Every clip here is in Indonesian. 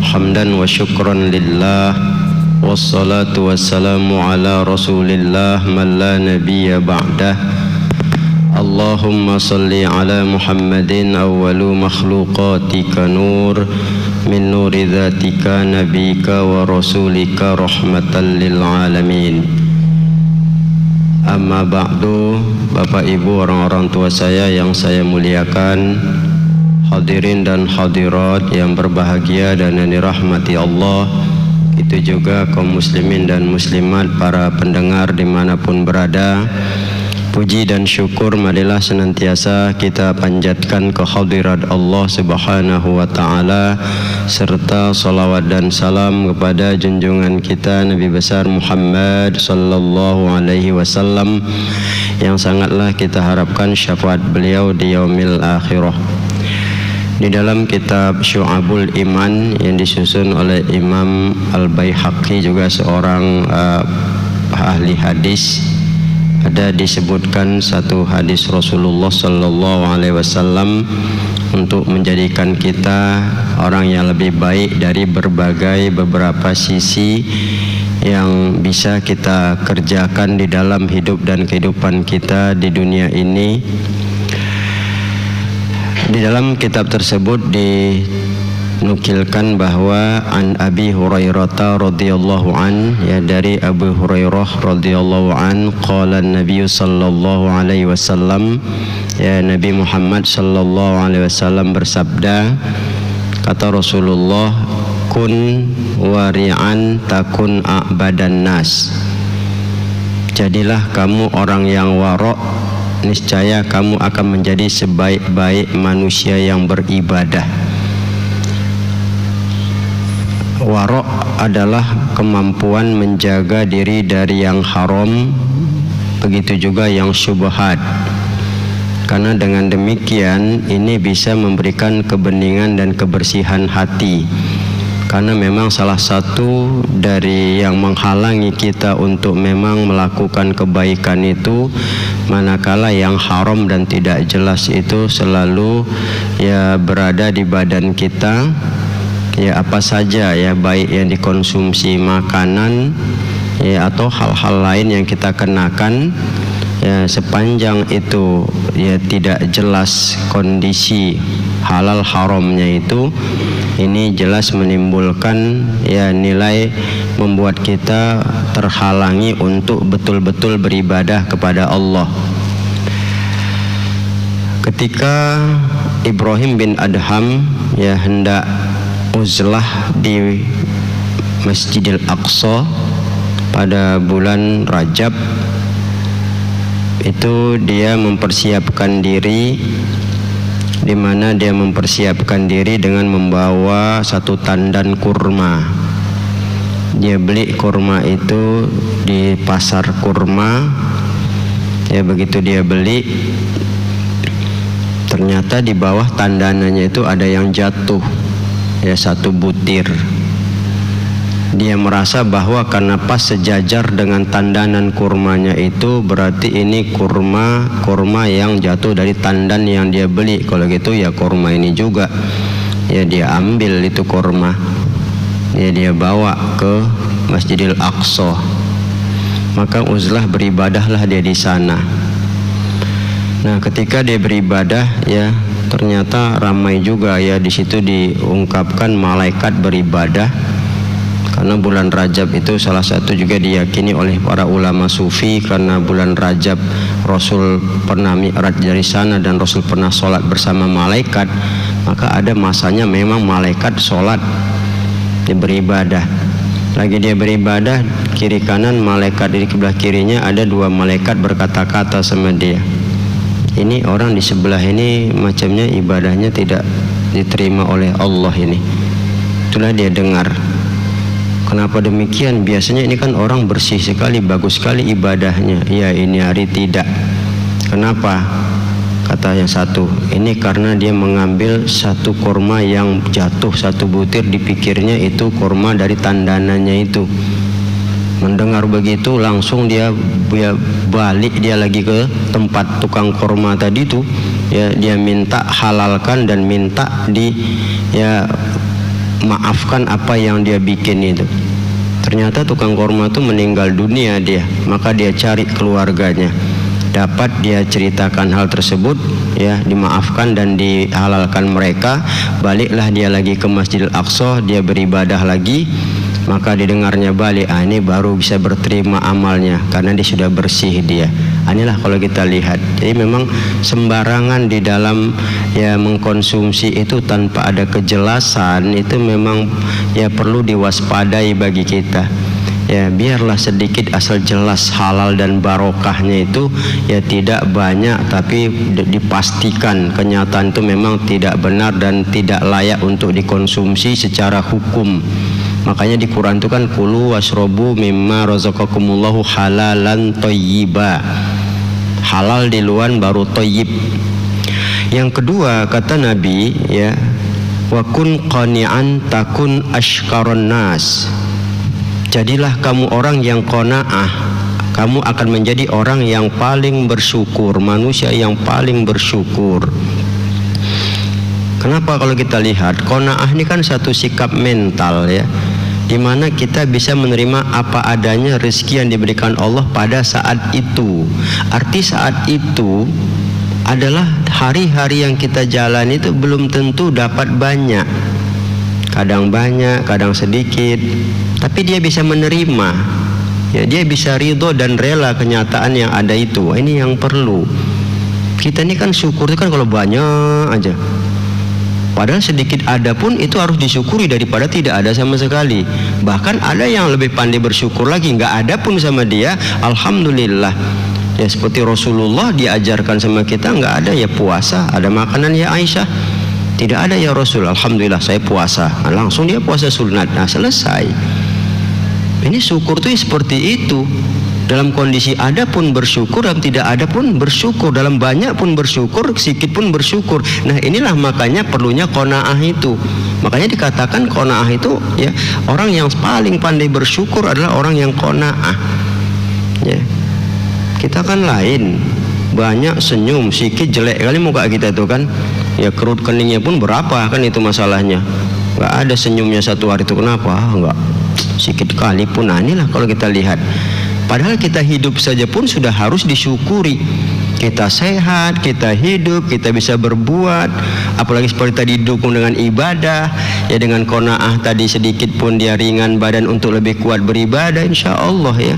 hamdan wa syukran lillah, wassalatu wassalamu ala rasulillah man la nabiyya ba'dah. Allahumma salli ala Muhammadin awwalu makhluqatika nur min nuri dhatika nabika wa rasulika rahmatan lil alamin. Amma ba'du, Bapak Ibu, orang-orang tua saya yang saya muliakan, hadirin dan hadirat yang berbahagia dan yang dirahmati Allah, itu juga kaum muslimin dan muslimat, para pendengar dimanapun berada. Puji dan syukur marilah senantiasa kita panjatkan ke hadirat Allah Subhanahu wa Ta'ala, serta salawat dan salam kepada junjungan kita Nabi besar Muhammad sallallahu alaihi wasallam, yang sangatlah kita harapkan syafaat beliau di yaumil akhirah. Di dalam kitab Syu'abul Iman yang disusun oleh Imam Al-Baihaqi, juga seorang ahli hadis, ada disebutkan satu hadis Rasulullah sallallahu alaihi wasallam untuk menjadikan kita orang yang lebih baik dari berbagai beberapa sisi yang bisa kita kerjakan di dalam hidup dan kehidupan kita di dunia ini. Di dalam kitab tersebut dinukilkan bahwa an Abi Hurairah radhiyallahu an, ya, dari Abu Hurairah radhiyallahu an, qala Nabi sallallahu alaihi wasallam, ya, Nabi Muhammad sallallahu alaihi wasallam bersabda, kata Rasulullah, kun wari'an takun a'badan nas. Jadilah kamu orang yang warok, niscaya kamu akan menjadi sebaik-baik manusia yang beribadah. Warok adalah kemampuan menjaga diri dari yang haram, begitu juga yang syubhat. Karena dengan demikian ini bisa memberikan kebeningan dan kebersihan hati. Karena memang salah satu dari yang menghalangi kita untuk memang melakukan kebaikan itu, manakala yang haram dan tidak jelas itu selalu ya berada di badan kita, ya apa saja ya, baik yang dikonsumsi makanan ya atau hal-hal lain yang kita kenakan, ya sepanjang itu ya tidak jelas kondisi halal haramnya itu, ini jelas menimbulkan ya nilai membuat kita terhalangi untuk betul-betul beribadah kepada Allah. Ketika Ibrahim bin Adham ya hendak uzlah di Masjidil Aqsa pada bulan Rajab, itu dia mempersiapkan diri, di mana dia mempersiapkan diri dengan membawa satu tandan kurma. Dia beli kurma itu di pasar kurma. Ya begitu dia beli, ternyata di bawah tandanannya itu ada yang jatuh, ya satu butir. Dia merasa bahwa karena pas sejajar dengan tandanan kurmanya itu, berarti ini kurma yang jatuh dari tandan yang dia beli. Kalau gitu ya kurma ini juga, ya dia ambil itu kurma, ya dia bawa ke Masjidil Aqsa. Maka uzlah, beribadahlah dia di sana. Nah ketika dia beribadah ya ternyata ramai juga ya, di situ diungkapkan malaikat beribadah. Karena bulan Rajab itu salah satu juga diyakini oleh para ulama sufi, karena bulan Rajab Rasul pernah mi'raj dari sana dan Rasul pernah sholat bersama malaikat, maka ada masanya memang malaikat sholat, dia beribadah. Lagi dia beribadah, kiri kanan malaikat, di sebelah kirinya ada dua malaikat berkata-kata sama dia, ini orang di sebelah ini macamnya ibadahnya tidak diterima oleh Allah ini. Itulah dia dengar. Kenapa demikian? Biasanya ini kan orang bersih sekali, bagus sekali ibadahnya. Ya ini hari tidak. Kenapa? Kata yang satu, ini karena dia mengambil satu kurma yang jatuh satu butir, dipikirnya itu kurma dari tandanannya itu. Mendengar begitu langsung dia balik, dia lagi ke tempat tukang kurma tadi itu, ya dia minta halalkan dan minta maafkan apa yang dia bikin itu. Ternyata tukang kurma itu meninggal dunia dia, maka dia cari keluarganya. Dapat dia ceritakan hal tersebut, ya, dimaafkan dan dihalalkan mereka. Baliklah dia lagi ke Masjidil Aqsa, dia beribadah lagi. Maka didengarnya balik, ini baru bisa berterima amalnya karena dia sudah bersih dia. Inilah kalau kita lihat. Jadi memang sembarangan di dalam ya mengkonsumsi itu tanpa ada kejelasan itu memang ya perlu diwaspadai bagi kita. Ya biarlah sedikit asal jelas halal dan barokahnya itu ya tidak banyak, tapi dipastikan kenyataan itu memang tidak benar dan tidak layak untuk dikonsumsi secara hukum. Makanya di Quran itu kan kulu wasrobu mimma razaqakumullahu halalan thayyiba. Halal di luar baru thayyib. Yang kedua kata Nabi ya, wa kun qani'an takun ashkaron nas. Jadilah kamu orang yang qanaah, kamu akan menjadi orang yang paling bersyukur, manusia yang paling bersyukur. Kenapa kalau kita lihat qanaah ini kan satu sikap mental ya, di mana kita bisa menerima apa adanya rezeki yang diberikan Allah pada saat itu. Arti saat itu adalah hari-hari yang kita jalani itu belum tentu dapat banyak. Kadang banyak, kadang sedikit, tapi dia bisa menerima. Ya, dia bisa ridho dan rela kenyataan yang ada itu. Ini yang perlu. Kita ini kan syukur itu kan kalau banyak aja. Padahal sedikit ada pun itu harus disyukuri daripada tidak ada sama sekali. Bahkan ada yang lebih pandai bersyukur lagi, nggak ada pun sama dia, alhamdulillah. Ya seperti Rasulullah diajarkan sama kita, nggak ada ya puasa, ada makanan ya Aisyah, tidak ada ya Rasul, alhamdulillah saya puasa. Nah, langsung dia puasa sunat, nah selesai. Ini syukur tuh seperti itu. Dalam kondisi ada pun bersyukur, dalam tidak ada pun bersyukur, dalam banyak pun bersyukur, sedikit pun bersyukur. Nah inilah makanya perlunya qanaah itu. Makanya dikatakan qanaah itu ya, orang yang paling pandai bersyukur adalah orang yang qanaah. Ya. Kita kan lain, banyak senyum, sedikit jelek kali muka kita itu kan. Ya kerut keningnya pun berapa kan itu masalahnya. Gak ada senyumnya satu hari itu, kenapa? Enggak, sedikit kali pun. Nah inilah kalau kita lihat. Padahal kita hidup saja pun sudah harus disyukuri. Kita sehat, kita hidup, kita bisa berbuat. Apalagi seperti tadi didukung dengan ibadah. Ya dengan qanaah tadi sedikit pun dia ringan badan untuk lebih kuat beribadah, insya Allah ya.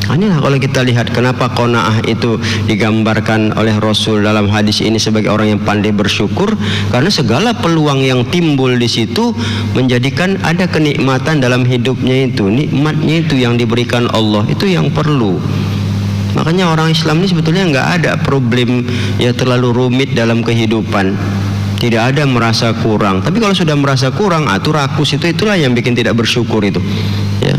Inilah kalau kita lihat kenapa qanaah itu digambarkan oleh Rasul dalam hadis ini sebagai orang yang pandai bersyukur, karena segala peluang yang timbul di situ menjadikan ada kenikmatan dalam hidupnya itu, nikmatnya itu yang diberikan Allah itu yang perlu. Makanya orang Islam ini sebetulnya nggak ada problem ya terlalu rumit dalam kehidupan, tidak ada merasa kurang. Tapi kalau sudah merasa kurang, rakus itulah yang bikin tidak bersyukur itu. Ya,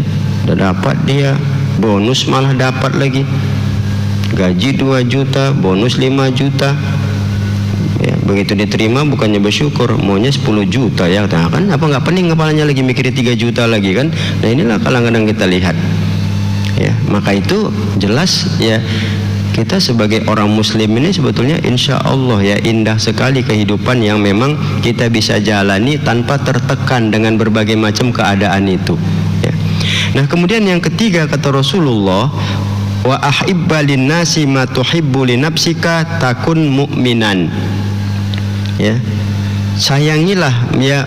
udah dapat dia bonus malah dapat lagi gaji 2 juta, bonus 5 juta ya, begitu diterima bukannya bersyukur, maunya 10 juta ya kan, apa nggak pening kepalanya lagi mikirin 3 juta lagi kan. Nah inilah kadang-kadang kita lihat ya, maka itu jelas ya kita sebagai orang muslim ini sebetulnya insya Allah ya indah sekali kehidupan yang memang kita bisa jalani tanpa tertekan dengan berbagai macam keadaan itu ya. Nah kemudian yang ketiga kata Rasulullah, wa ahibba linnasi ma tuhibbu li nafsika takun mu'minan. Ya, sayangilah ya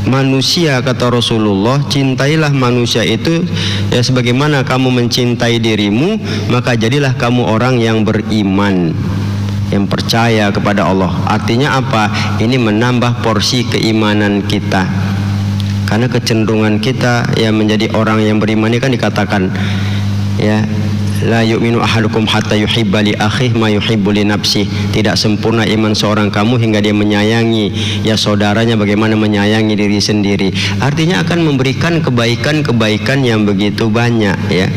manusia kata Rasulullah, cintailah manusia itu ya sebagaimana kamu mencintai dirimu, maka jadilah kamu orang yang beriman, yang percaya kepada Allah. Artinya apa? Ini menambah porsi keimanan kita. Karena kecenderungan kita ya menjadi orang yang beriman ini kan dikatakan ya la yu'minu ahadukum hatta yuhibba li akhihi ma yuhibbu li nafsihi. Tidak sempurna iman seorang kamu hingga dia menyayangi ya saudaranya bagaimana menyayangi diri sendiri. Artinya akan memberikan kebaikan-kebaikan yang begitu banyak ya.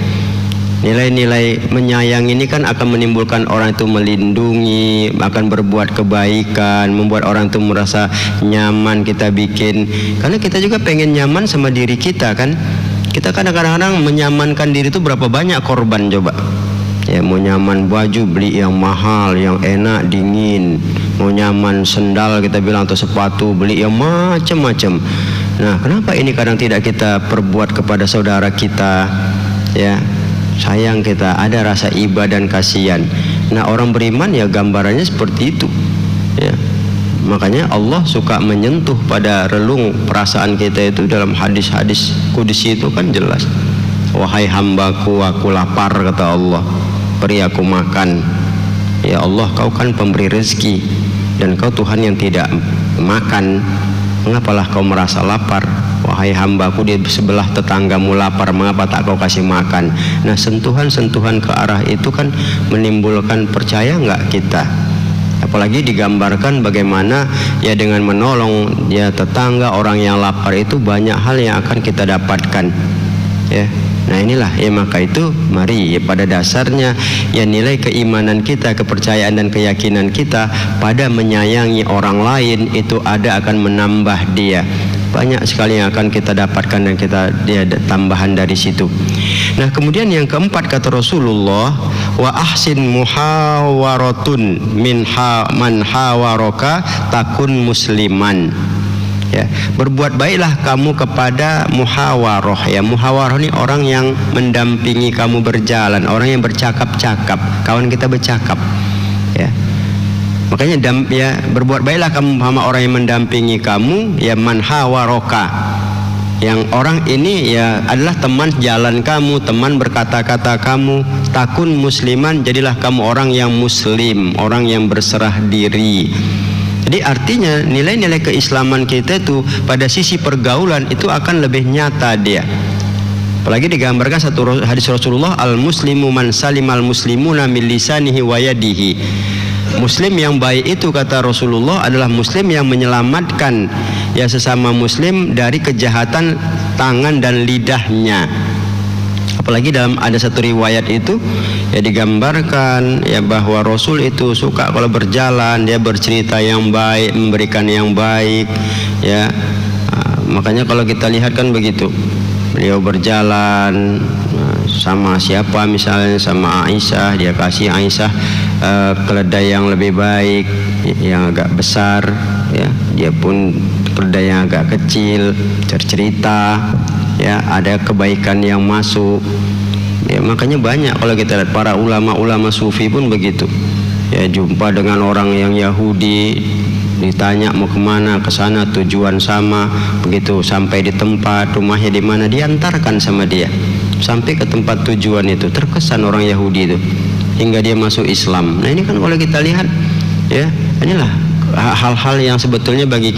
Nilai-nilai menyayang ini kan akan menimbulkan orang itu melindungi, akan berbuat kebaikan, membuat orang itu merasa nyaman kita bikin. Karena kita juga pengen nyaman sama diri kita kan. Kita kadang-kadang menyamankan diri itu berapa banyak korban coba. Ya mau nyaman baju beli yang mahal, yang enak, dingin. Mau nyaman sendal kita bilang atau sepatu beli yang macam-macam. Nah, kenapa ini kadang tidak kita perbuat kepada saudara kita? Ya, sayang kita, ada rasa iba dan kasihan. Nah, orang beriman ya gambarannya seperti itu. Ya, makanya Allah suka menyentuh pada relung perasaan kita itu dalam hadis-hadis kudusi itu kan jelas. Wahai hambaku, aku lapar, kata Allah, beri aku makan. Ya Allah, kau kan pemberi rezeki, dan kau Tuhan yang tidak makan, mengapalah kau merasa lapar? Wahai hambaku, di sebelah tetanggamu lapar, mengapa tak kau kasih makan? Nah, sentuhan-sentuhan ke arah itu kan menimbulkan percaya nggak kita? Apalagi digambarkan bagaimana ya dengan menolong ya tetangga orang yang lapar itu banyak hal yang akan kita dapatkan. Ya. Nah, inilah ya, maka itu mari ya, pada dasarnya ya nilai keimanan kita, kepercayaan dan keyakinan kita pada menyayangi orang lain itu akan menambah dia. Banyak sekali yang akan kita dapatkan dan kita dia tambahan dari situ. Nah, kemudian yang keempat kata Rasulullah, wa ahsin muhawaratun min man hawaraka takun musliman. Ya, berbuat baiklah kamu kepada muhawaroh. Ya, muhawaroh ini orang yang mendampingi kamu berjalan, orang yang bercakap-cakap, kawan kita bercakap. Ya, makanya ya, berbuat baiklah kamu sama orang yang mendampingi kamu. Ya, man hawaroka, yang orang ini ya adalah teman jalan kamu, teman berkata-kata kamu. Takun musliman, jadilah kamu orang yang muslim, orang yang berserah diri. Jadi artinya nilai-nilai keislaman kita itu pada sisi pergaulan itu akan lebih nyata dia. Apalagi digambarkan satu hadis Rasulullah, al-muslimu man salimal muslimuna min lisanihi wa yadihi. Muslim yang baik itu kata Rasulullah adalah muslim yang menyelamatkan ya sesama muslim dari kejahatan tangan dan lidahnya. Apalagi dalam ada satu riwayat itu ya digambarkan ya bahwa Rasul itu suka kalau berjalan dia bercerita yang baik, memberikan yang baik ya. Makanya kalau kita lihat kan begitu, beliau berjalan sama siapa, misalnya sama Aisyah, dia kasih Aisyah keledai yang lebih baik, yang agak besar ya, dia pun keledai yang agak kecil, cerita ya, ada kebaikan yang masuk ya. Makanya banyak kalau kita lihat para ulama-ulama sufi pun begitu ya, jumpa dengan orang yang Yahudi, ditanya mau kemana, ke sana, tujuan sama, begitu sampai di tempat rumahnya di mana, diantarkan sama dia sampai ke tempat tujuan itu. Terkesan orang Yahudi itu hingga dia masuk Islam. Nah, ini kan kalau kita lihat ya, inilah hal-hal yang sebetulnya bagi